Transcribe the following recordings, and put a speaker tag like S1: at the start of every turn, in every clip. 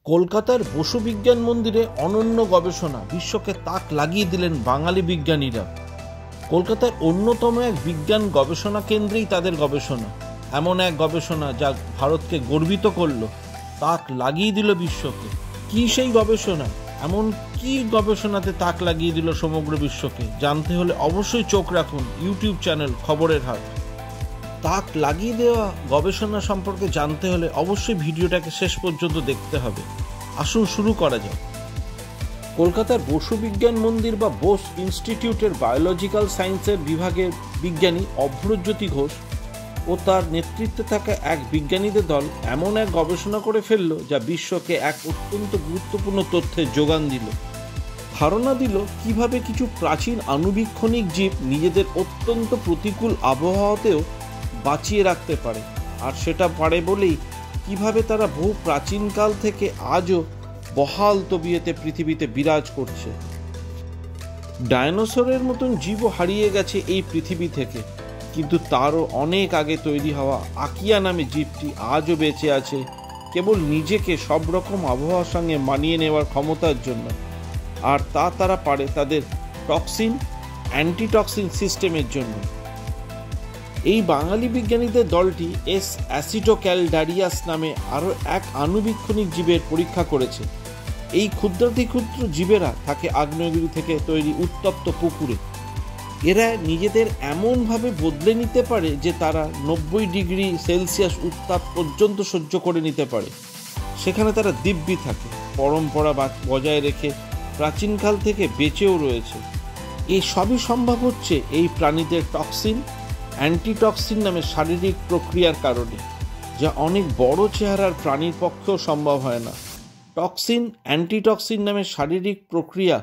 S1: কলকাতার বসু বিজ্ঞান মন্দিরে অনন্য গবেষণা, বিশ্বকে তাক লাগিয়ে দিলেন বাঙালি বিজ্ঞানীরা। কলকাতার অন্যতম এক বিজ্ঞান গবেষণা কেন্দ্রেই তাদের গবেষণা, এমন এক গবেষণা যা ভারতকে গর্বিত করল, তাক লাগিয়ে দিল বিশ্বকে। কি সেই গবেষণা? এমন কি গবেষণাতে তাক লাগিয়ে দিল সমগ্র বিশ্বকে? জানতে হলে অবশ্যই চোখ রাখুন ইউটিউব চ্যানেল খবরের হাট। তাক লাগিয়ে দেওয়া গবেষণা সম্পর্কে জানতে হলে অবশ্যই ভিডিওটাকে শেষ পর্যন্ত দেখতে হবে। আসুন শুরু করা যাক। কলকাতার বসু বিজ্ঞান মন্দির বা বোস ইনস্টিটিউটের বায়োলজিক্যাল সায়েন্সের বিভাগের বিজ্ঞানী অভ্রজ্যোতি ঘোষ ও তার নেতৃত্বে থাকা এক বিজ্ঞানীদের দল এমন এক গবেষণা করে ফেলল যা বিশ্বকে এক অত্যন্ত গুরুত্বপূর্ণ তথ্যের যোগান দিল। ধারণা দিল কিভাবে কিছু প্রাচীন আণুবীক্ষণিক জীব নিজেদের অত্যন্ত প্রতিকূল আবহাওয়াতেও বাঁচিয়ে রাখতে পারে, আর সেটা পারে বলেই কিভাবে তারা বহু প্রাচীনকাল থেকে আজও বহাল তবিয়তে পৃথিবীতে বিরাজ করছে। ডায়নোসরের মতন জীবও হারিয়ে গেছে এই পৃথিবী থেকে, কিন্তু তারও অনেক আগে তৈরি হওয়া আকিয়া নামে জীবটি আজও বেঁচে আছে কেবল নিজেকে সব রকম আবহাওয়ার সঙ্গে মানিয়ে নেওয়ার ক্ষমতার জন্য, আর তা তারা পারে তাদের টক্সিন অ্যান্টিটক্সিন সিস্টেমের জন্য। এই বাঙালি বিজ্ঞানীদের দলটি এস অ্যাসিটোক্যালডারিয়াস নামে আরও এক আণুবীক্ষণিক জীবের পরীক্ষা করেছে। এই ক্ষুদ্রাতিক্ষুদ্র জীবেরা থাকে আগ্নেয়গিরি থেকে তৈরি উত্তপ্ত পুকুরে। এরা নিজেদের এমনভাবে বদলে নিতে পারে যে তারা 90 ডিগ্রি সেলসিয়াস উত্তাপ পর্যন্ত সহ্য করে নিতে পারে। সেখানে তারা দিব্যি থাকে, পরম্পরা বজায় রেখে প্রাচীনকাল থেকে বেঁচেও রয়েছে। এই সবই সম্ভব হচ্ছে এই প্রাণীদের টক্সিন অ্যান্টিটক্সিন নামে শারীরিক প্রক্রিয়ার কারণে, যা অনেক বড় চেহারার প্রাণীর পক্ষেও সম্ভব হয় না। টক্সিন অ্যান্টিটক্সিন নামে শারীরিক প্রক্রিয়া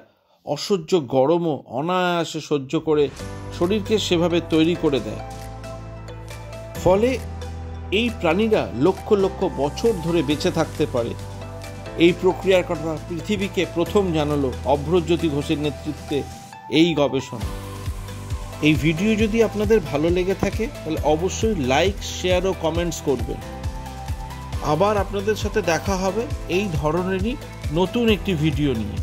S1: অসহ্য গরমও অনায়াসে সহ্য করে শরীরকে সেভাবে তৈরি করে দেয়। ফলে এই প্রাণীরা লক্ষ লক্ষ বছর ধরে বেঁচে থাকতে পারে। এই প্রক্রিয়ার কথা পৃথিবীকে প্রথম জানালো অভ্রজ্যোতি ঘোষের নেতৃত্বে এই গবেষণা। এই ভিডিও যদি আপনাদের ভালো লেগে থাকে তাহলে অবশ্যই লাইক, শেয়ার ও কমেন্টস করবেন। আবার আপনাদের সাথে দেখা হবে এই ধরনেরই নতুন একটি ভিডিও নিয়ে।